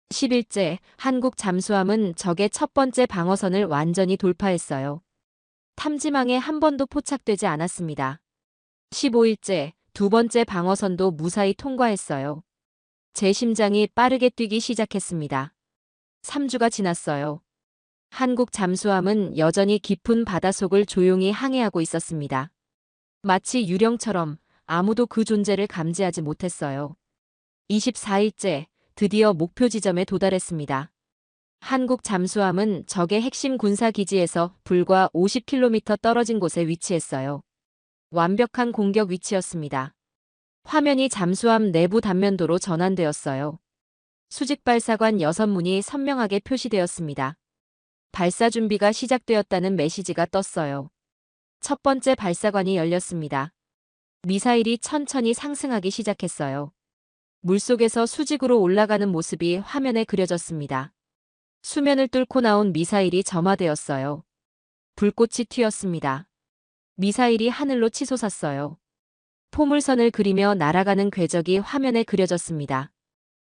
10일째, 한국 잠수함은 적의 첫 번째 방어선을 완전히 돌파했어요. 탐지망에 한 번도 포착되지 않았습니다. 15일째, 두 번째 방어선도 무사히 통과했어요. 제 심장이 빠르게 뛰기 시작했습니다. 3주가 지났어요. 한국 잠수함은 여전히 깊은 바닷속을 조용히 항해하고 있었습니다. 마치 유령처럼 아무도 그 존재를 감지하지 못했어요. 24일째, 드디어 목표 지점에 도달했습니다. 한국 잠수함은 적의 핵심 군사기지에서 불과 50km 떨어진 곳에 위치했어요. 완벽한 공격 위치였습니다. 화면이 잠수함 내부 단면도로 전환되었어요. 수직 발사관 6문이 선명하게 표시되었습니다. 발사 준비가 시작되었다는 메시지가 떴어요. 첫 번째 발사관이 열렸습니다. 미사일이 천천히 상승하기 시작했어요. 물속에서 수직으로 올라가는 모습이 화면에 그려졌습니다. 수면을 뚫고 나온 미사일이 점화되었어요. 불꽃이 튀었습니다. 미사일이 하늘로 치솟았어요. 포물선을 그리며 날아가는 궤적이 화면에 그려졌습니다.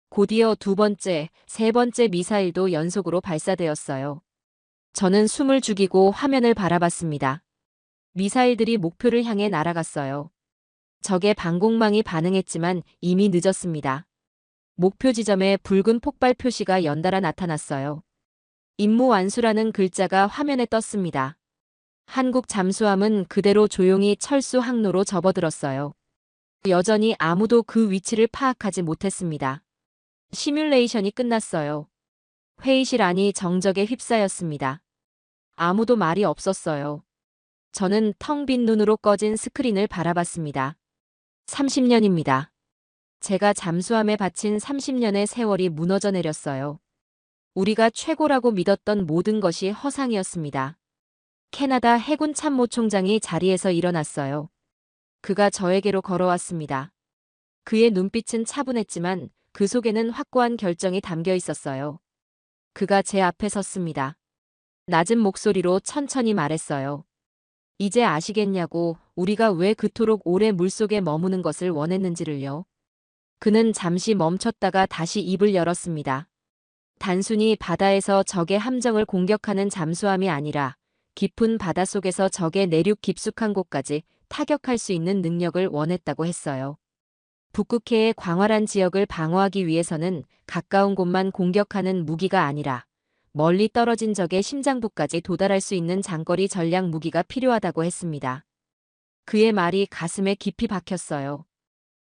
곧이어 두 번째, 세 번째 미사일도 연속으로 발사되었어요. 저는 숨을 죽이고 화면을 바라봤습니다. 미사일들이 목표를 향해 날아갔어요. 적의 방공망이 반응했지만 이미 늦었습니다. 목표 지점에 붉은 폭발 표시가 연달아 나타났어요. 임무 완수라는 글자가 화면에 떴습니다. 한국 잠수함은 그대로 조용히 철수 항로로 접어들었어요. 여전히 아무도 그 위치를 파악하지 못했습니다. 시뮬레이션이 끝났어요. 회의실 안이 정적에 휩싸였습니다. 아무도 말이 없었어요. 저는 텅 빈 눈으로 꺼진 스크린을 바라봤습니다. 30년입니다. 제가 잠수함에 바친 30년의 세월이 무너져 내렸어요. 우리가 최고라고 믿었던 모든 것이 허상이었습니다. 캐나다 해군 참모총장이 자리에서 일어났어요. 그가 저에게로 걸어왔습니다. 그의 눈빛은 차분했지만 그 속에는 확고한 결정이 담겨 있었어요. 그가 제 앞에 섰습니다. 낮은 목소리로 천천히 말했어요. 이제 아시겠냐고, 우리가 왜 그토록 오래 물속에 머무는 것을 원했는지를요. 그는 잠시 멈췄다가 다시 입을 열었습니다. 단순히 바다에서 적의 함정을 공격하는 잠수함이 아니라 깊은 바닷속에서 적의 내륙 깊숙한 곳까지 타격할 수 있는 능력을 원했다고 했어요. 북극해의 광활한 지역을 방어하기 위해서는 가까운 곳만 공격하는 무기가 아니라 멀리 떨어진 적의 심장부까지 도달할 수 있는 장거리 전략 무기가 필요하다고 했습니다. 그의 말이 가슴에 깊이 박혔어요.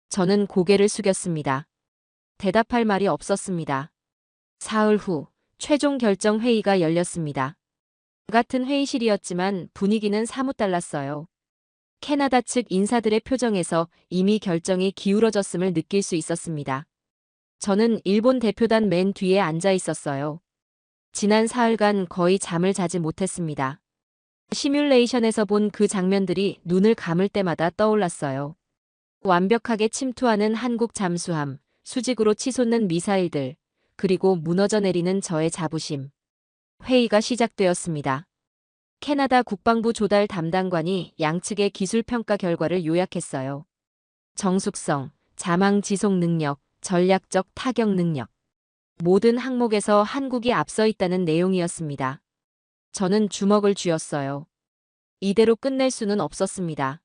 저는 고개를 숙였습니다. 대답할 말이 없었습니다. 사흘 후 최종 결정 회의가 열렸습니다. 같은 회의실이었지만 분위기는 사뭇 달랐어요. 캐나다 측 인사들의 표정에서 이미 결정이 기울어졌음을 느낄 수 있었습니다. 저는 일본 대표단 맨 뒤에 앉아 있었어요. 지난 사흘간 거의 잠을 자지 못했습니다. 시뮬레이션에서 본 그 장면들이 눈을 감을 때마다 떠올랐어요. 완벽하게 침투하는 한국 잠수함, 수직으로 치솟는 미사일들, 그리고 무너져 내리는 저의 자부심. 회의가 시작되었습니다. 캐나다 국방부 조달 담당관이 양측의 기술평가 결과를 요약했어요. 정숙성, 자망 지속 능력, 전략적 타격 능력. 모든 항목에서 한국이 앞서 있다는 내용이었습니다. 저는 주먹을 쥐었어요. 이대로 끝낼 수는 없었습니다.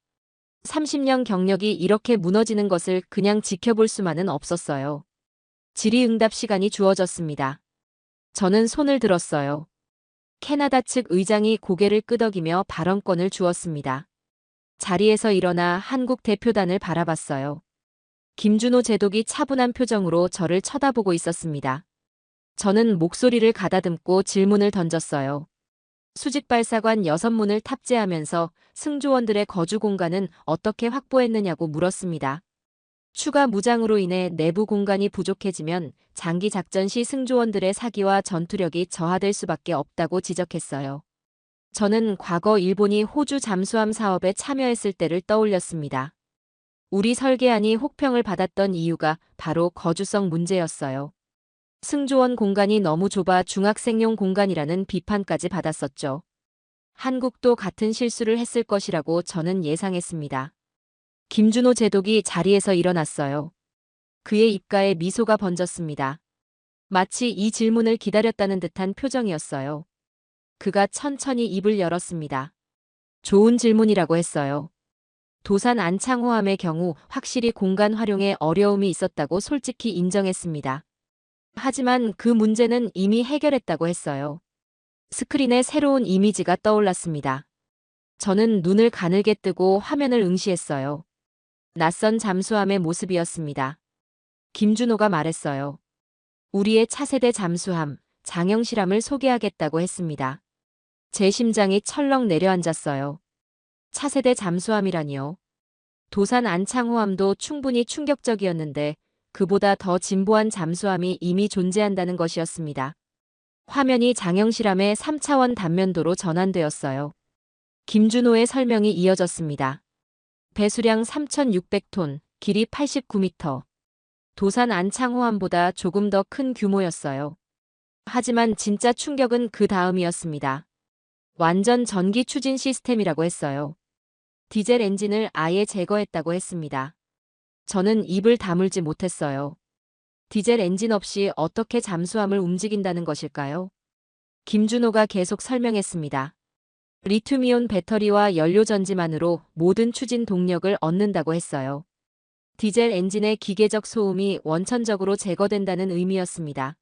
30년 경력이 이렇게 무너지는 것을 그냥 지켜볼 수만은 없었어요. 질의응답 시간이 주어졌습니다. 저는 손을 들었어요. 캐나다 측 의장이 고개를 끄덕이며 발언권을 주었습니다. 자리에서 일어나 한국 대표단을 바라봤어요. 김준호 제독이 차분한 표정으로 저를 쳐다보고 있었습니다. 저는 목소리를 가다듬고 질문을 던졌어요. 수직발사관 6문을 탑재하면서 승조원들의 거주 공간은 어떻게 확보했느냐고 물었습니다. 추가 무장으로 인해 내부 공간이 부족해지면 장기 작전 시 승조원들의 사기와 전투력이 저하될 수밖에 없다고 지적했어요. 저는 과거 일본이 호주 잠수함 사업에 참여했을 때를 떠올렸습니다. 우리 설계안이 혹평을 받았던 이유가 바로 거주성 문제였어요. 승조원 공간이 너무 좁아 중학생용 공간이라는 비판까지 받았었죠. 한국도 같은 실수를 했을 것이라고 저는 예상했습니다. 김준호 제독이 자리에서 일어났어요. 그의 입가에 미소가 번졌습니다. 마치 이 질문을 기다렸다는 듯한 표정이었어요. 그가 천천히 입을 열었습니다. 좋은 질문이라고 했어요. 도산 안창호함의 경우 확실히 공간 활용에 어려움이 있었다고 솔직히 인정했습니다. 하지만 그 문제는 이미 해결했다고 했어요. 스크린에 새로운 이미지가 떠올랐습니다. 저는 눈을 가늘게 뜨고 화면을 응시했어요. 낯선 잠수함의 모습이었습니다. 김준호가 말했어요. 우리의 차세대 잠수함, 장영실함을 소개하겠다고 했습니다. 제 심장이 철렁 내려앉았어요. 차세대 잠수함이라니요. 도산 안창호함도 충분히 충격적이었는데 그보다 더 진보한 잠수함이 이미 존재한다는 것이었습니다. 화면이 장영실함의 3차원 단면도로 전환되었어요. 김준호의 설명이 이어졌습니다. 배수량 3,600톤, 길이 89m. 도산 안창호함보다 조금 더 큰 규모였어요. 하지만 진짜 충격은 그 다음이었습니다. 완전 전기 추진 시스템이라고 했어요. 디젤 엔진을 아예 제거했다고 했습니다. 저는 입을 다물지 못했어요. 디젤 엔진 없이 어떻게 잠수함을 움직인다는 것일까요? 김준호가 계속 설명했습니다. 리튬이온 배터리와 연료 전지만으로 모든 추진 동력을 얻는다고 했어요. 디젤 엔진의 기계적 소음이 원천적으로 제거된다는 의미였습니다.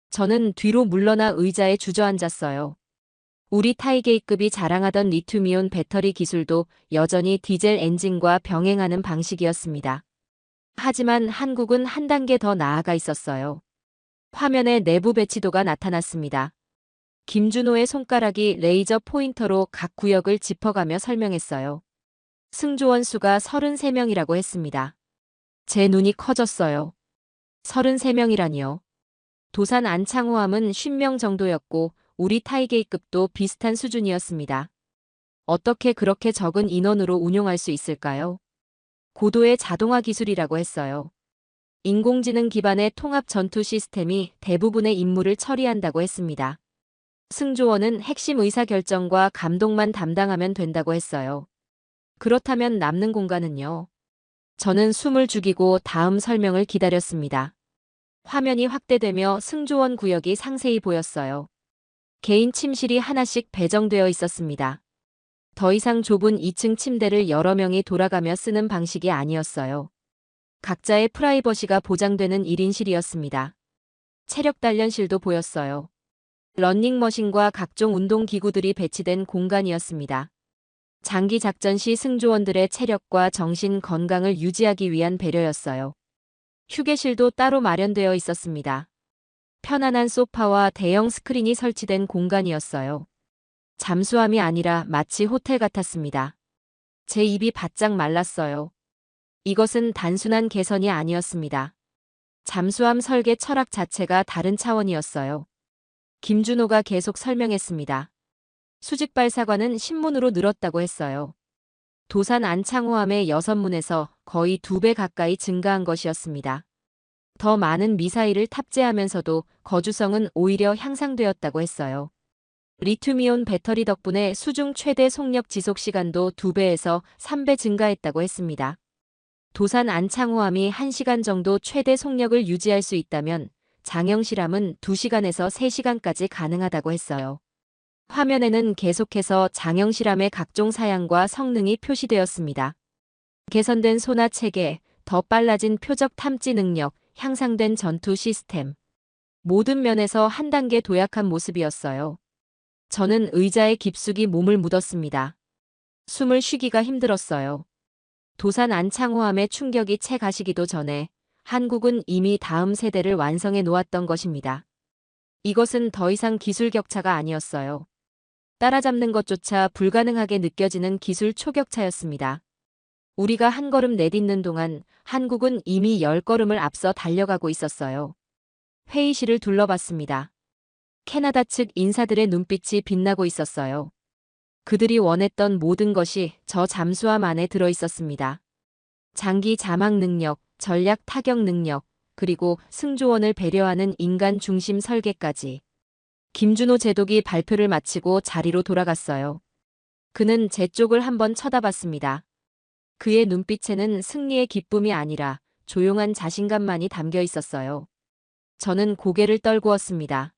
저는 뒤로 물러나 의자에 주저앉았어요. 우리 타이게이급이 자랑하던 리튬이온 배터리 기술도 여전히 디젤 엔진과 병행하는 방식이었습니다. 하지만 한국은 한 단계 더 나아가 있었어요. 화면에 내부 배치도가 나타났습니다. 김준호의 손가락이 레이저 포인터로 각 구역을 짚어가며 설명했어요. 승조원 수가 33명이라고 했습니다. 제 눈이 커졌어요. 33명이라니요. 도산 안창호함은 50명 정도였고 우리 타이게이급도 비슷한 수준이었습니다. 어떻게 그렇게 적은 인원으로 운용할 수 있을까요? 고도의 자동화 기술이라고 했어요. 인공지능 기반의 통합 전투 시스템이 대부분의 임무를 처리한다고 했습니다. 승조원은 핵심 의사결정과 감독만 담당하면 된다고 했어요. 그렇다면 남는 공간은요? 저는 숨을 죽이고 다음 설명을 기다렸습니다. 화면이 확대되며 승조원 구역이 상세히 보였어요. 개인 침실이 하나씩 배정되어 있었습니다. 더 이상 좁은 2층 침대를 여러 명이 돌아가며 쓰는 방식이 아니었어요. 각자의 프라이버시가 보장되는 1인실이었습니다. 체력 단련실도 보였어요. 러닝머신과 각종 운동기구들이 배치된 공간이었습니다. 장기 작전 시 승조원들의 체력과 정신 건강을 유지하기 위한 배려였어요. 휴게실도 따로 마련되어 있었습니다. 편안한 소파와 대형 스크린이 설치된 공간이었어요. 잠수함이 아니라 마치 호텔 같았습니다. 제 입이 바짝 말랐어요. 이것은 단순한 개선이 아니었습니다. 잠수함 설계 철학 자체가 다른 차원이었어요. 김준호가 계속 설명했습니다. 수직 발사관은 신문으로 늘었다고 했어요. 도산 안창호함의 6문에서 거의 2배 가까이 증가한 것이었습니다. 더 많은 미사일을 탑재하면서도 거주성은 오히려 향상되었다고 했어요. 리튬이온 배터리 덕분에 수중 최대 속력 지속 시간도 2배에서 3배 증가했다고 했습니다. 도산 안창호함이 1시간 정도 최대 속력을 유지할 수 있다면 장영실함은 2시간에서 3시간까지 가능하다고 했어요. 화면에는 계속해서 장영실함의 각종 사양과 성능이 표시되었습니다. 개선된 소나 체계, 더 빨라진 표적 탐지 능력, 향상된 전투 시스템. 모든 면에서 한 단계 도약한 모습이었어요. 저는 의자에 깊숙이 몸을 묻었습니다. 숨을 쉬기가 힘들었어요. 도산 안창호함의 충격이 채 가시기도 전에 한국은 이미 다음 세대를 완성해 놓았던 것입니다. 이것은 더 이상 기술 격차가 아니었어요. 따라잡는 것조차 불가능하게 느껴지는 기술 초격차였습니다. 우리가 한 걸음 내딛는 동안 한국은 이미 10걸음을 앞서 달려가고 있었어요. 회의실을 둘러봤습니다. 캐나다 측 인사들의 눈빛이 빛나고 있었어요. 그들이 원했던 모든 것이 저 잠수함 안에 들어 있었습니다. 장기 자막 능력, 전략 타격 능력, 그리고 승조원을 배려하는 인간 중심 설계까지. 김준호 제독이 발표를 마치고 자리로 돌아갔어요. 그는 제 쪽을 한번 쳐다봤습니다. 그의 눈빛에는 승리의 기쁨이 아니라 조용한 자신감만이 담겨 있었어요. 저는 고개를 떨구었습니다.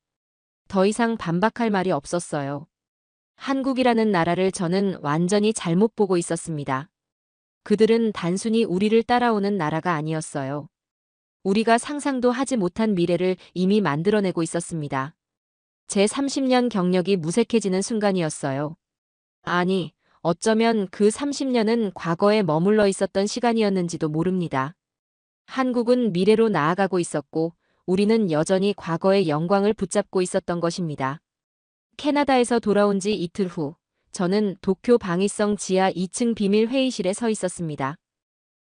더 이상 반박할 말이 없었어요. 한국이라는 나라를 저는 완전히 잘못 보고 있었습니다. 그들은 단순히 우리를 따라오는 나라가 아니었어요. 우리가 상상도 하지 못한 미래를 이미 만들어내고 있었습니다. 제 30년 경력이 무색해지는 순간이었어요. 아니, 어쩌면 그 30년은 과거에 머물러 있었던 시간이었는지도 모릅니다. 한국은 미래로 나아가고 있었고, 우리는 여전히 과거의 영광을 붙잡고 있었던 것입니다. 캐나다에서 돌아온 지 이틀 후, 저는 도쿄 방위성 지하 2층 비밀 회의실에 서 있었습니다.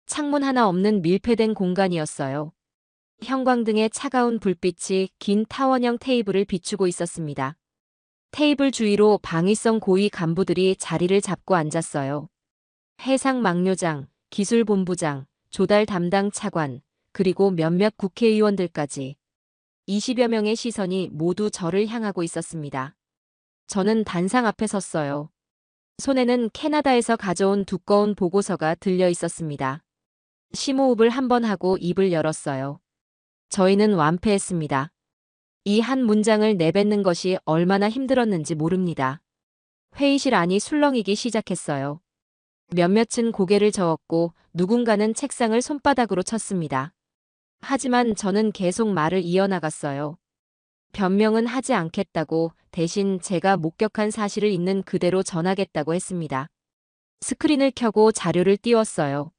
창문 하나 없는 밀폐된 공간이었어요. 형광등의 차가운 불빛이 긴 타원형 테이블을 비추고 있었습니다. 테이블 주위로 방위성 고위 간부들이 자리를 잡고 앉았어요. 해상 막료장, 기술본부장, 조달 담당 차관, 그리고 몇몇 국회의원들까지 20여 명의 시선이 모두 저를 향하고 있었습니다. 저는 단상 앞에 섰어요. 손에는 캐나다에서 가져온 두꺼운 보고서가 들려 있었습니다. 심호흡을 한번 하고 입을 열었어요. 저희는 완패했습니다. 이 한 문장을 내뱉는 것이 얼마나 힘들었는지 모릅니다. 회의실 안이 술렁이기 시작했어요. 몇몇은 고개를 저었고 누군가는 책상을 손바닥으로 쳤습니다. 하지만 저는 계속 말을 이어나갔어요. 변명은 하지 않겠다고, 대신 제가 목격한 사실을 있는 그대로 전하겠다고 했습니다. 스크린을 켜고 자료를 띄웠어요.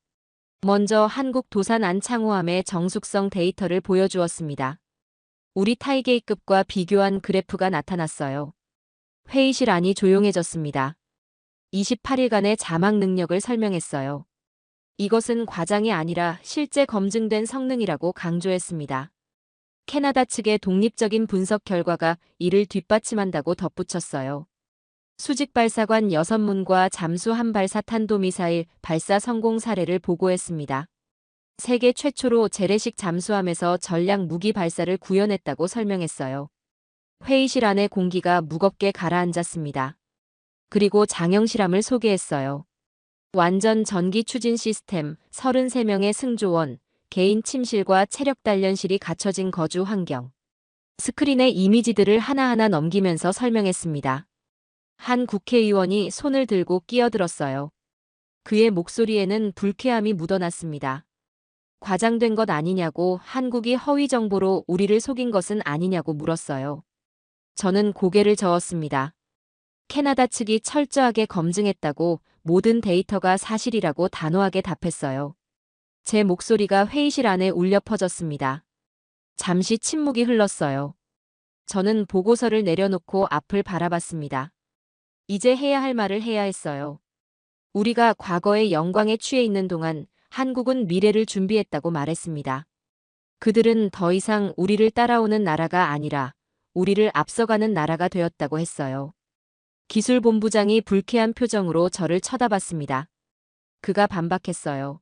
먼저 한국 도산 안창호함의 정숙성 데이터를 보여주었습니다. 우리 타이게이급과 비교한 그래프가 나타났어요. 회의실 안이 조용해졌습니다. 28일간의 자막 능력을 설명했어요. 이것은 과장이 아니라 실제 검증된 성능이라고 강조했습니다. 캐나다 측의 독립적인 분석 결과가 이를 뒷받침한다고 덧붙였어요. 수직 발사관 6문과 잠수함 발사 탄도미사일 발사 성공 사례를 보고했습니다. 세계 최초로 재래식 잠수함에서 전략 무기 발사를 구현했다고 설명했어요. 회의실 안의 공기가 무겁게 가라앉았습니다. 그리고 장영실함을 소개했어요. 완전 전기 추진 시스템, 33명의 승조원, 개인 침실과 체력 단련실이 갖춰진 거주 환경. 스크린의 이미지들을 하나하나 넘기면서 설명했습니다. 한 국회의원이 손을 들고 끼어들었어요. 그의 목소리에는 불쾌함이 묻어났습니다. 과장된 것 아니냐고, 한국이 허위 정보로 우리를 속인 것은 아니냐고 물었어요. 저는 고개를 저었습니다. 캐나다 측이 철저하게 검증했다고, 모든 데이터가 사실이라고 단호하게 답했어요. 제 목소리가 회의실 안에 울려 퍼졌습니다. 잠시 침묵이 흘렀어요. 저는 보고서를 내려놓고 앞을 바라봤습니다. 이제 해야 할 말을 해야 했어요. 우리가 과거의 영광에 취해 있는 동안 한국은 미래를 준비했다고 말했습니다. 그들은 더 이상 우리를 따라오는 나라가 아니라 우리를 앞서가는 나라가 되었다고 했어요. 기술본부장이 불쾌한 표정으로 저를 쳐다봤습니다. 그가 반박했어요.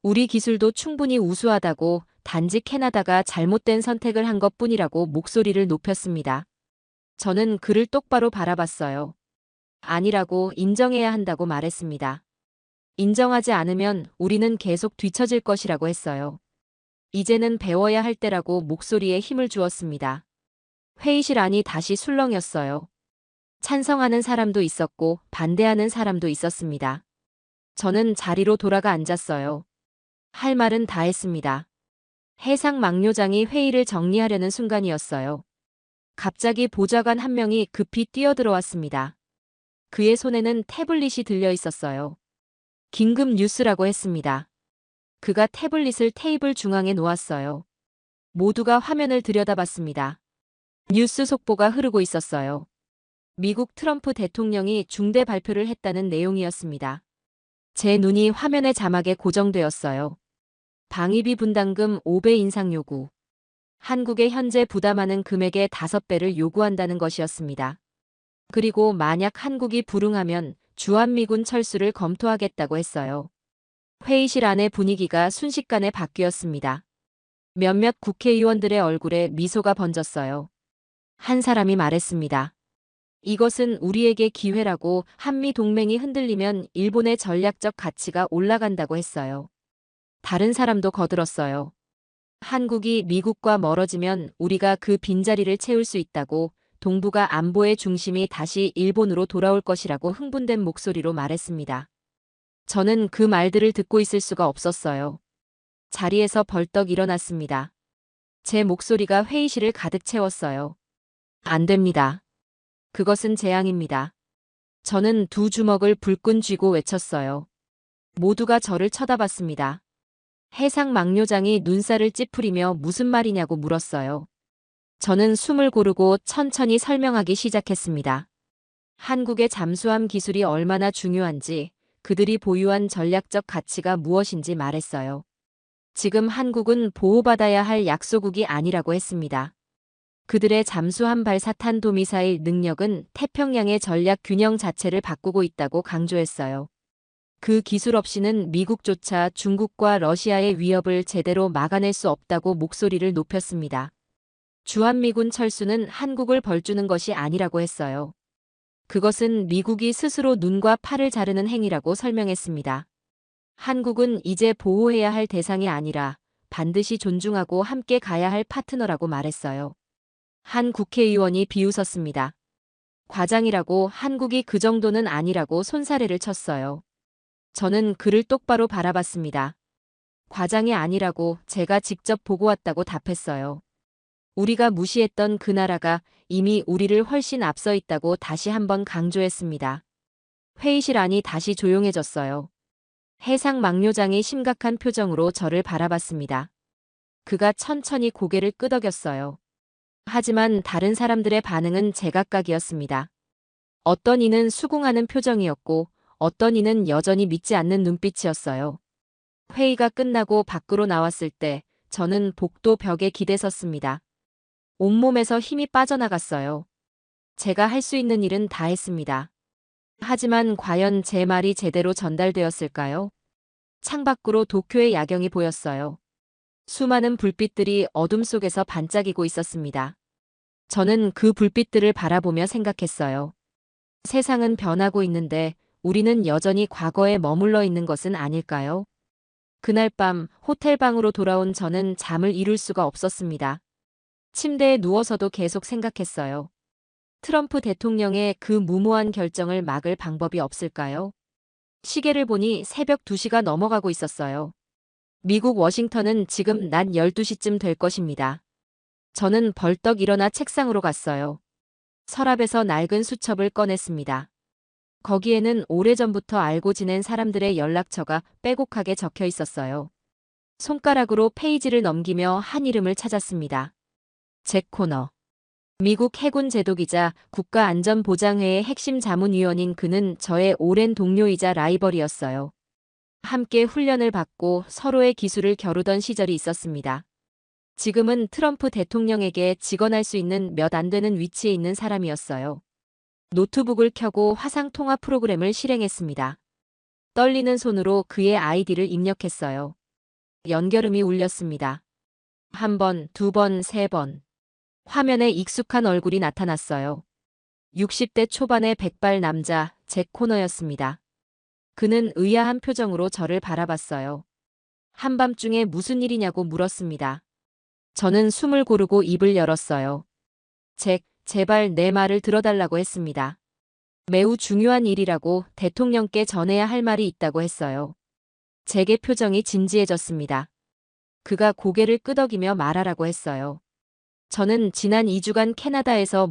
우리 기술도 충분히 우수하다고, 단지 캐나다가 잘못된 선택을 한 것뿐이라고 목소리를 높였습니다. 저는 그를 똑바로 바라봤어요. 아니라고, 인정해야 한다고 말했습니다. 인정하지 않으면 우리는 계속 뒤처질 것이라고 했어요. 이제는 배워야 할 때라고 목소리에 힘을 주었습니다. 회의실 안이 다시 술렁였어요. 찬성하는 사람도 있었고 반대하는 사람도 있었습니다. 저는 자리로 돌아가 앉았어요. 할 말은 다 했습니다. 해상 막료장이 회의를 정리하려는 순간이었어요. 갑자기 보좌관 한 명이 급히 뛰어들어왔습니다. 그의 손에는 태블릿이 들려 있었어요. 긴급 뉴스라고 했습니다. 그가 태블릿을 테이블 중앙에 놓았어요. 모두가 화면을 들여다봤습니다. 뉴스 속보가 흐르고 있었어요. 미국 트럼프 대통령이 중대 발표를 했다는 내용이었습니다. 제 눈이 화면의 자막에 고정되었어요. 방위비 분담금 5배 인상 요구. 한국에 현재 부담하는 금액의 5배를 요구한다는 것이었습니다. 그리고 만약 한국이 불응하면 주한미군 철수를 검토하겠다고 했어요. 회의실 안의 분위기가 순식간에 바뀌었습니다. 몇몇 국회의원들의 얼굴에 미소가 번졌어요. 한 사람이 말했습니다. 이것은 우리에게 기회라고, 한미 동맹이 흔들리면 일본의 전략적 가치가 올라간다고 했어요. 다른 사람도 거들었어요. 한국이 미국과 멀어지면 우리가 그 빈자리를 채울 수 있다고, 동북아 안보의 중심이 다시 일본으로 돌아올 것이라고 흥분된 목소리로 말했습니다. 저는 그 말들을 듣고 있을 수가 없었어요. 자리에서 벌떡 일어났습니다. 제 목소리가 회의실을 가득 채웠어요. 안 됩니다. 그것은 재앙입니다. 저는 두 주먹을 불끈 쥐고 외쳤어요. 모두가 저를 쳐다봤습니다. 해상 막료장이 눈살을 찌푸리며 무슨 말이냐고 물었어요. 저는 숨을 고르고 천천히 설명하기 시작했습니다. 한국의 잠수함 기술이 얼마나 중요한지, 그들이 보유한 전략적 가치가 무엇인지 말했어요. 지금 한국은 보호받아야 할 약소국이 아니라고 했습니다. 그들의 잠수함 발사 탄도미사일 능력은 태평양의 전략 균형 자체를 바꾸고 있다고 강조했어요. 그 기술 없이는 미국조차 중국과 러시아의 위협을 제대로 막아낼 수 없다고 목소리를 높였습니다. 주한미군 철수는 한국을 벌주는 것이 아니라고 했어요. 그것은 미국이 스스로 눈과 팔을 자르는 행위라고 설명했습니다. 한국은 이제 보호해야 할 대상이 아니라 반드시 존중하고 함께 가야 할 파트너라고 말했어요. 한 국회의원이 비웃었습니다. 과장이라고 한국이 그 정도는 아니라고 손사래를 쳤어요. 저는 그를 똑바로 바라봤습니다. 과장이 아니라고 제가 직접 보고 왔다고 답했어요. 우리가 무시했던 그 나라가 이미 우리를 훨씬 앞서 있다고 다시 한번 강조했습니다. 회의실 안이 다시 조용해졌어요. 해상 막료장이 심각한 표정으로 저를 바라봤습니다. 그가 천천히 고개를 끄덕였어요. 하지만 다른 사람들의 반응은 제각각이었습니다. 어떤 이는 수긍하는 표정이었고 어떤 이는 여전히 믿지 않는 눈빛이었어요. 회의가 끝나고 밖으로 나왔을 때 저는 복도 벽에 기대섰습니다. 온몸에서 힘이 빠져나갔어요. 제가 할 수 있는 일은 다 했습니다. 하지만 과연 제 말이 제대로 전달되었을까요? 창밖으로 도쿄의 야경이 보였어요. 수많은 불빛들이 어둠 속에서 반짝이고 있었습니다. 저는 그 불빛들을 바라보며 생각했어요. 세상은 변하고 있는데 우리는 여전히 과거에 머물러 있는 것은 아닐까요? 그날 밤 호텔 방으로 돌아온 저는 잠을 이룰 수가 없었습니다. 침대에 누워서도 계속 생각했어요. 트럼프 대통령의 그 무모한 결정을 막을 방법이 없을까요? 시계를 보니 새벽 2시가 넘어가고 있었어요. 미국 워싱턴은 지금 낮 12시쯤 될 것입니다. 저는 벌떡 일어나 책상으로 갔어요. 서랍에서 낡은 수첩을 꺼냈습니다. 거기에는 오래전부터 알고 지낸 사람들의 연락처가 빼곡하게 적혀 있었어요. 손가락으로 페이지를 넘기며 한 이름을 찾았습니다. 잭 코너. 미국 해군 제독이자 국가안전보장회의 핵심 자문위원인 그는 저의 오랜 동료이자 라이벌이었어요. 함께 훈련을 받고 서로의 기술을 겨루던 시절이 있었습니다. 지금은 트럼프 대통령에게 직언할 수 있는 몇 안 되는 위치에 있는 사람이었어요. 노트북을 켜고 화상 통화 프로그램을 실행했습니다. 떨리는 손으로 그의 아이디를 입력했어요. 연결음이 울렸습니다. 한 번, 두 번, 세 번. 화면에 익숙한 얼굴이 나타났어요. 60대 초반의 백발 남자 잭 코너였습니다. 그는 의아한 표정으로 저를 바라봤어요. 한밤중에 무슨 일이냐고 물었습니다. 저는 숨을 고르고 입을 열었어요. 잭, 제발 내 말을 들어달라고 했습니다. 매우 중요한 일이라고 대통령께 전해야 할 말이 있다고 했어요. 잭의 표정이 진지해졌습니다. 그가 고개를 끄덕이며 말하라고 했어요. 저는 지난 2주간 캐나다에서